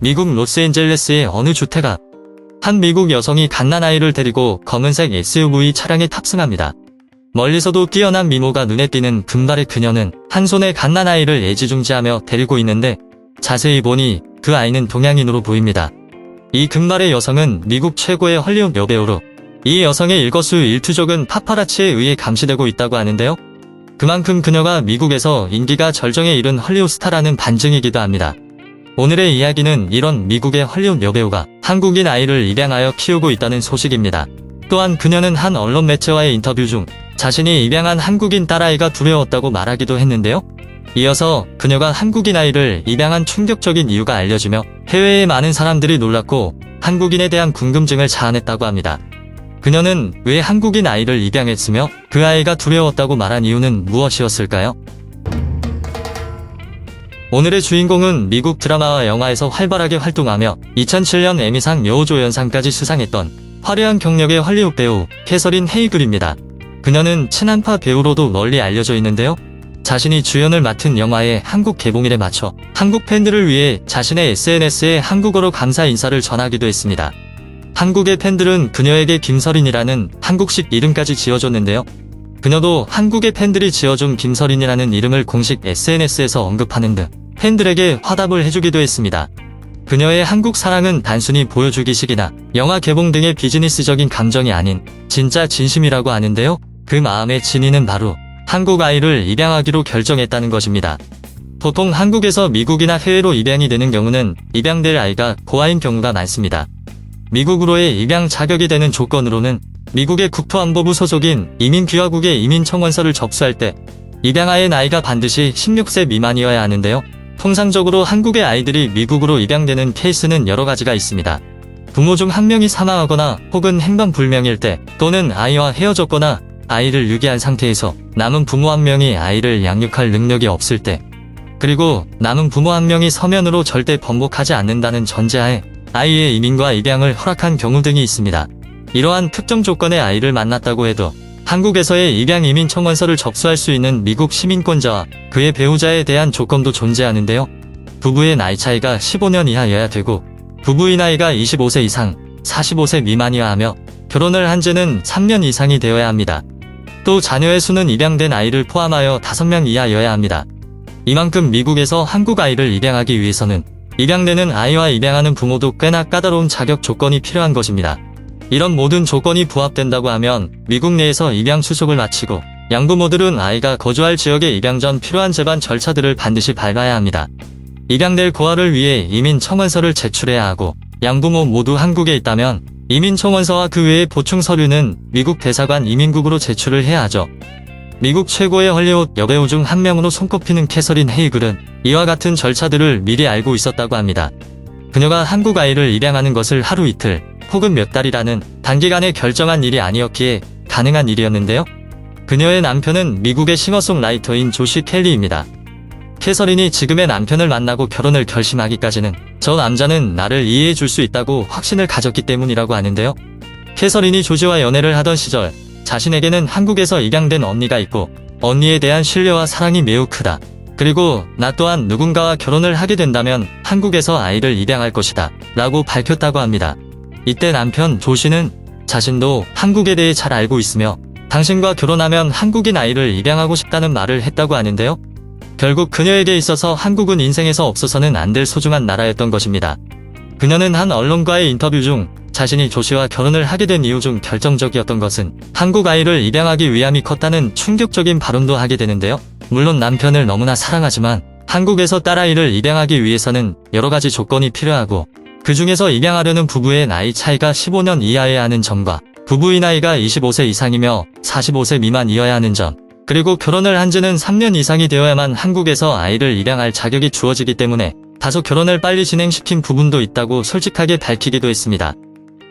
미국 로스앤젤레스의 어느 주택 앞. 한 미국 여성이 갓난아이를 데리고 검은색 SUV 차량에 탑승합니다. 멀리서도 뛰어난 미모가 눈에 띄는 금발의 그녀는 한 손에 갓난아이를 애지중지하며 데리고 있는데 자세히 보니 그 아이는 동양인으로 보입니다. 이 금발의 여성은 미국 최고의 헐리우드 여배우로 이 여성의 일거수일투족은 파파라치에 의해 감시되고 있다고 하는데요. 그만큼 그녀가 미국에서 인기가 절정에 이른 헐리우드 스타라는 반증이기도 합니다. 오늘의 이야기는 이런 미국의 헐리우드 여배우가 한국인 아이를 입양하여 키우고 있다는 소식입니다. 또한 그녀는 한 언론 매체와의 인터뷰 중 자신이 입양한 한국인 딸아이가 두려웠다고 말하기도 했는데요. 이어서 그녀가 한국인 아이를 입양한 충격적인 이유가 알려지며 해외의 많은 사람들이 놀랐고 한국인에 대한 궁금증을 자아냈다고 합니다. 그녀는 왜 한국인 아이를 입양했으며 그 아이가 두려웠다고 말한 이유는 무엇이었을까요? 오늘의 주인공은 미국 드라마와 영화에서 활발하게 활동하며 2007년 에미상 여우조연상까지 수상했던 화려한 경력의 헐리우드 배우 캐서린 헤이글입니다. 그녀는 친한파 배우로도 널리 알려져 있는데요. 자신이 주연을 맡은 영화의 한국 개봉일에 맞춰 한국 팬들을 위해 자신의 SNS에 한국어로 감사 인사를 전하기도 했습니다. 한국의 팬들은 그녀에게 김서린이라는 한국식 이름까지 지어줬는데요. 그녀도 한국의 팬들이 지어준 김서린이라는 이름을 공식 SNS에서 언급하는 등 팬들에게 화답을 해주기도 했습니다. 그녀의 한국 사랑은 단순히 보여주기식이나 영화 개봉 등의 비즈니스적인 감정이 아닌 진짜 진심이라고 하는데요. 그 마음의 진위는 바로 한국 아이를 입양하기로 결정했다는 것입니다. 보통 한국에서 미국이나 해외로 입양이 되는 경우는 입양될 아이가 고아인 경우가 많습니다. 미국으로의 입양 자격이 되는 조건으로는 미국의 국토안보부 소속인 이민귀화국의 이민청원서를 접수할 때 입양아이의 나이가 반드시 16세 미만이어야 하는데요. 통상적으로 한국의 아이들이 미국으로 입양되는 케이스는 여러 가지가 있습니다. 부모 중 한 명이 사망하거나 혹은 행방불명일 때 또는 아이와 헤어졌거나 아이를 유기한 상태에서 남은 부모 한 명이 아이를 양육할 능력이 없을 때 그리고 남은 부모 한 명이 서면으로 절대 번복하지 않는다는 전제하에 아이의 이민과 입양을 허락한 경우 등이 있습니다. 이러한 특정 조건의 아이를 만났다고 해도 한국에서의 입양 이민 청원서를 접수할 수 있는 미국 시민권자와 그의 배우자에 대한 조건도 존재하는데요. 부부의 나이 차이가 15년 이하여야 되고 부부의 나이가 25세 이상, 45세 미만이어야 하며 결혼을 한 지는 3년 이상이 되어야 합니다. 또 자녀의 수는 입양된 아이를 포함하여 5명 이하여야 합니다. 이만큼 미국에서 한국 아이를 입양하기 위해서는 입양되는 아이와 입양하는 부모도 꽤나 까다로운 자격 조건이 필요한 것입니다. 이런 모든 조건이 부합된다고 하면 미국 내에서 입양 수속을 마치고 양부모들은 아이가 거주할 지역에 입양 전 필요한 제반 절차들을 반드시 밟아야 합니다. 입양될 고아를 위해 이민 청원서를 제출해야 하고 양부모 모두 한국에 있다면 이민 청원서와 그 외의 보충 서류는 미국 대사관 이민국으로 제출을 해야 하죠. 미국 최고의 헐리우드 여배우 중 한 명으로 손꼽히는 캐서린 헤이글은 이와 같은 절차들을 미리 알고 있었다고 합니다. 그녀가 한국 아이를 입양하는 것을 하루 이틀 혹은 몇 달이라는 단기간에 결정한 일이 아니었기에 가능한 일이었는데요. 그녀의 남편은 미국의 싱어송라이터인 조시 켈리입니다. 캐서린이 지금의 남편을 만나고 결혼을 결심하기까지는 저 남자는 나를 이해해 줄 수 있다고 확신을 가졌기 때문이라고 하는데요. 캐서린이 조시와 연애를 하던 시절 자신에게는 한국에서 입양된 언니가 있고 언니에 대한 신뢰와 사랑이 매우 크다. 그리고 나 또한 누군가와 결혼을 하게 된다면 한국에서 아이를 입양할 것이다 라고 밝혔다고 합니다. 이때 남편 조시는 자신도 한국에 대해 잘 알고 있으며 당신과 결혼하면 한국인 아이를 입양하고 싶다는 말을 했다고 하는데요. 결국 그녀에게 있어서 한국은 인생에서 없어서는 안 될 소중한 나라였던 것입니다. 그녀는 한 언론과의 인터뷰 중 자신이 조시와 결혼을 하게 된 이유 중 결정적이었던 것은 한국 아이를 입양하기 위함이 컸다는 충격적인 발언도 하게 되는데요. 물론 남편을 너무나 사랑하지만 한국에서 딸아이를 입양하기 위해서는 여러 가지 조건이 필요하고 그 중에서 입양하려는 부부의 나이 차이가 15년 이하여야 하는 점과 부부의 나이가 25세 이상이며 45세 미만이어야 하는 점 그리고 결혼을 한 지는 3년 이상이 되어야만 한국에서 아이를 입양할 자격이 주어지기 때문에 다소 결혼을 빨리 진행시킨 부분도 있다고 솔직하게 밝히기도 했습니다.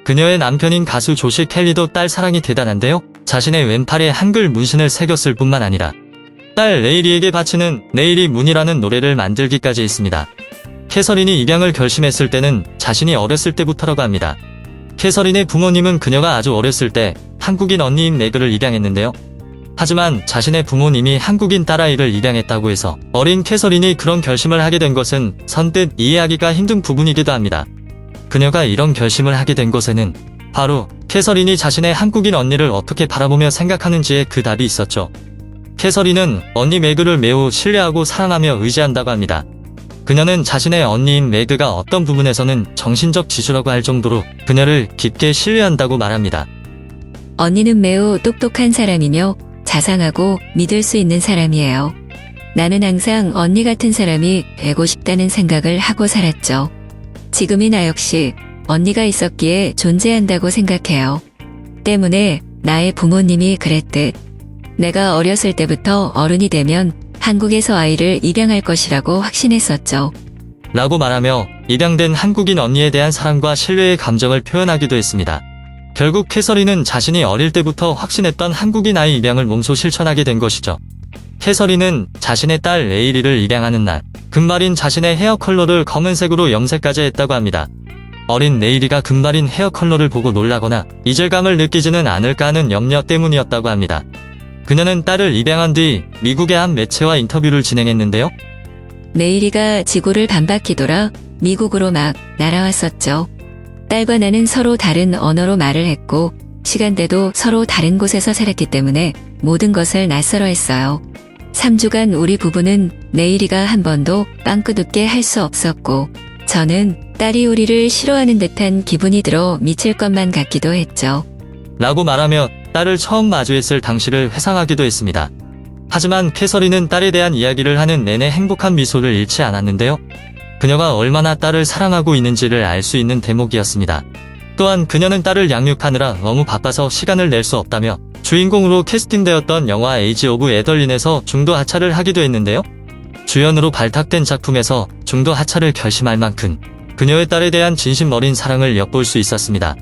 그녀의 남편인 가수 조시 켈리도 딸 사랑이 대단한데요. 자신의 왼팔에 한글 문신을 새겼을 뿐만 아니라 딸 레이리에게 바치는 내일이 문이라는 노래를 만들기까지 했습니다. 캐서린이 입양을 결심했을 때는 자신이 어렸을 때부터라고 합니다. 캐서린의 부모님은 그녀가 아주 어렸을 때 한국인 언니인 메그를 입양했는데요. 하지만 자신의 부모님이 한국인 딸아이를 입양했다고 해서 어린 캐서린이 그런 결심을 하게 된 것은 선뜻 이해하기가 힘든 부분이기도 합니다. 그녀가 이런 결심을 하게 된 것에는 바로 캐서린이 자신의 한국인 언니를 어떻게 바라보며 생각하는지에 그 답이 있었죠. 캐서린은 언니 매그를 매우 신뢰하고 사랑하며 의지한다고 합니다. 그녀는 자신의 언니인 매그가 어떤 부분에서는 정신적 지주라고 할 정도로 그녀를 깊게 신뢰한다고 말합니다. 언니는 매우 똑똑한 사람이며 자상하고 믿을 수 있는 사람이에요. 나는 항상 언니 같은 사람이 되고 싶다는 생각을 하고 살았죠. 지금의 나 역시 언니가 있었기에 존재한다고 생각해요. 때문에 나의 부모님이 그랬듯 내가 어렸을 때부터 어른이 되면 한국에서 아이를 입양할 것이라고 확신했었죠. 라고 말하며 입양된 한국인 언니에 대한 사랑과 신뢰의 감정을 표현하기도 했습니다. 결국 캐서린은 자신이 어릴 때부터 확신했던 한국인 아이 입양을 몸소 실천하게 된 것이죠. 캐서린은 자신의 딸 레이리를 입양하는 날 금발인 자신의 헤어 컬러를 검은색으로 염색까지 했다고 합니다. 어린 레이리가 금발인 헤어 컬러를 보고 놀라거나 이질감을 느끼지는 않을까 하는 염려 때문이었다고 합니다. 그녀는 딸을 입양한 뒤 미국의 한 매체와 인터뷰를 진행했는데요. 레이리가 지구를 반바퀴 돌아 미국으로 막 날아왔었죠. 딸과 나는 서로 다른 언어로 말을 했고 시간대도 서로 다른 곳에서 살았기 때문에 모든 것을 낯설어 했어요. 3주간 우리 부부는 레이리가 한 번도 빵끄둡게 할 수 없었고 저는 딸이 우리를 싫어하는 듯한 기분이 들어 미칠 것만 같기도 했죠. 라고 말하며 딸을 처음 마주했을 당시를 회상하기도 했습니다. 하지만 캐서린은 딸에 대한 이야기를 하는 내내 행복한 미소를 잃지 않았는데요. 그녀가 얼마나 딸을 사랑하고 있는지를 알 수 있는 대목이었습니다. 또한 그녀는 딸을 양육하느라 너무 바빠서 시간을 낼 수 없다며 주인공으로 캐스팅되었던 영화 에이지 오브 애덜린에서 중도 하차를 하기도 했는데요. 주연으로 발탁된 작품에서 중도 하차를 결심할 만큼 그녀의 딸에 대한 진심 어린 사랑을 엿볼 수 있었습니다.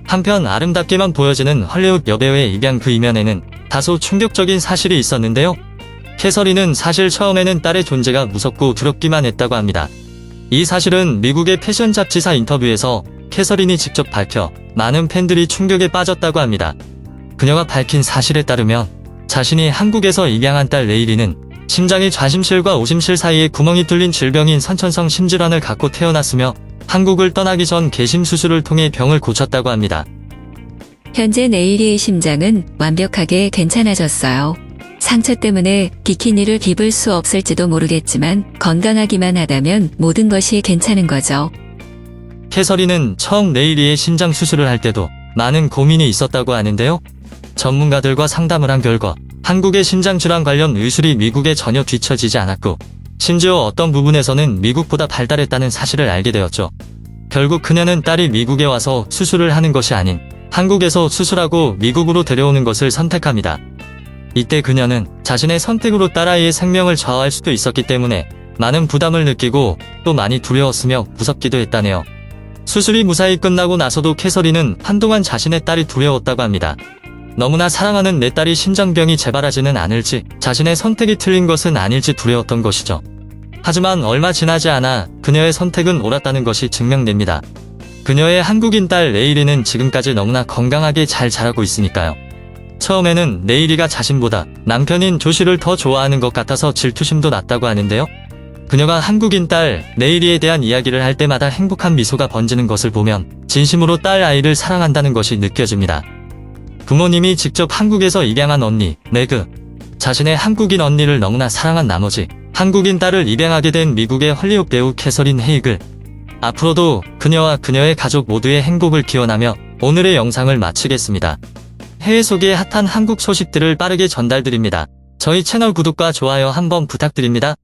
한편 아름답게만 보여지는 헐리우드 여배우의 입양 그 이면에는 다소 충격적인 사실이 있었는데요. 캐서린은 사실 처음에는 딸의 존재가 무섭고 두렵기만 했다고 합니다. 이 사실은 미국의 패션 잡지사 인터뷰에서 캐서린이 직접 밝혀 많은 팬들이 충격에 빠졌다고 합니다. 그녀가 밝힌 사실에 따르면 자신이 한국에서 입양한 딸 레이리는 심장의 좌심실과 오심실 사이에 구멍이 뚫린 질병인 선천성 심질환을 갖고 태어났으며 한국을 떠나기 전 개심 수술을 통해 병을 고쳤다고 합니다. 현재 레이리의 심장은 완벽하게 괜찮아졌어요. 상처 때문에 비키니를 입을 수 없을지도 모르겠지만 건강하기만 하다면 모든 것이 괜찮은 거죠. 캐서린은 처음 레이리의 심장 수술을 할 때도 많은 고민이 있었다고 하는데요. 전문가들과 상담을 한 결과 한국의 심장질환 관련 의술이 미국에 전혀 뒤처지지 않았고 심지어 어떤 부분에서는 미국보다 발달했다는 사실을 알게 되었죠. 결국 그녀는 딸이 미국에 와서 수술을 하는 것이 아닌 한국에서 수술하고 미국으로 데려오는 것을 선택합니다. 이때 그녀는 자신의 선택으로 딸아이의 생명을 좌우할 수도 있었기 때문에 많은 부담을 느끼고 또 많이 두려웠으며 무섭기도 했다네요. 수술이 무사히 끝나고 나서도 캐서린은 한동안 자신의 딸이 두려웠다고 합니다. 너무나 사랑하는 내 딸이 심장병이 재발하지는 않을지 자신의 선택이 틀린 것은 아닐지 두려웠던 것이죠. 하지만 얼마 지나지 않아 그녀의 선택은 옳았다는 것이 증명됩니다. 그녀의 한국인 딸 레이리는 지금까지 너무나 건강하게 잘 자라고 있으니까요. 처음에는 레이리가 자신보다 남편인 조시를 더 좋아하는 것 같아서 질투심도 났다고 하는데요. 그녀가 한국인 딸 레이리에 대한 이야기를 할 때마다 행복한 미소가 번지는 것을 보면 진심으로 딸 아이를 사랑한다는 것이 느껴집니다. 부모님이 직접 한국에서 입양한 언니 매그, 자신의 한국인 언니를 너무나 사랑한 나머지 한국인 딸을 입양하게 된 미국의 헐리우드 배우 캐서린 헤이글. 앞으로도 그녀와 그녀의 가족 모두의 행복을 기원하며 오늘의 영상을 마치겠습니다. 해외 속의 핫한 한국 소식들을 빠르게 전달드립니다. 저희 채널 구독과 좋아요 한번 부탁드립니다.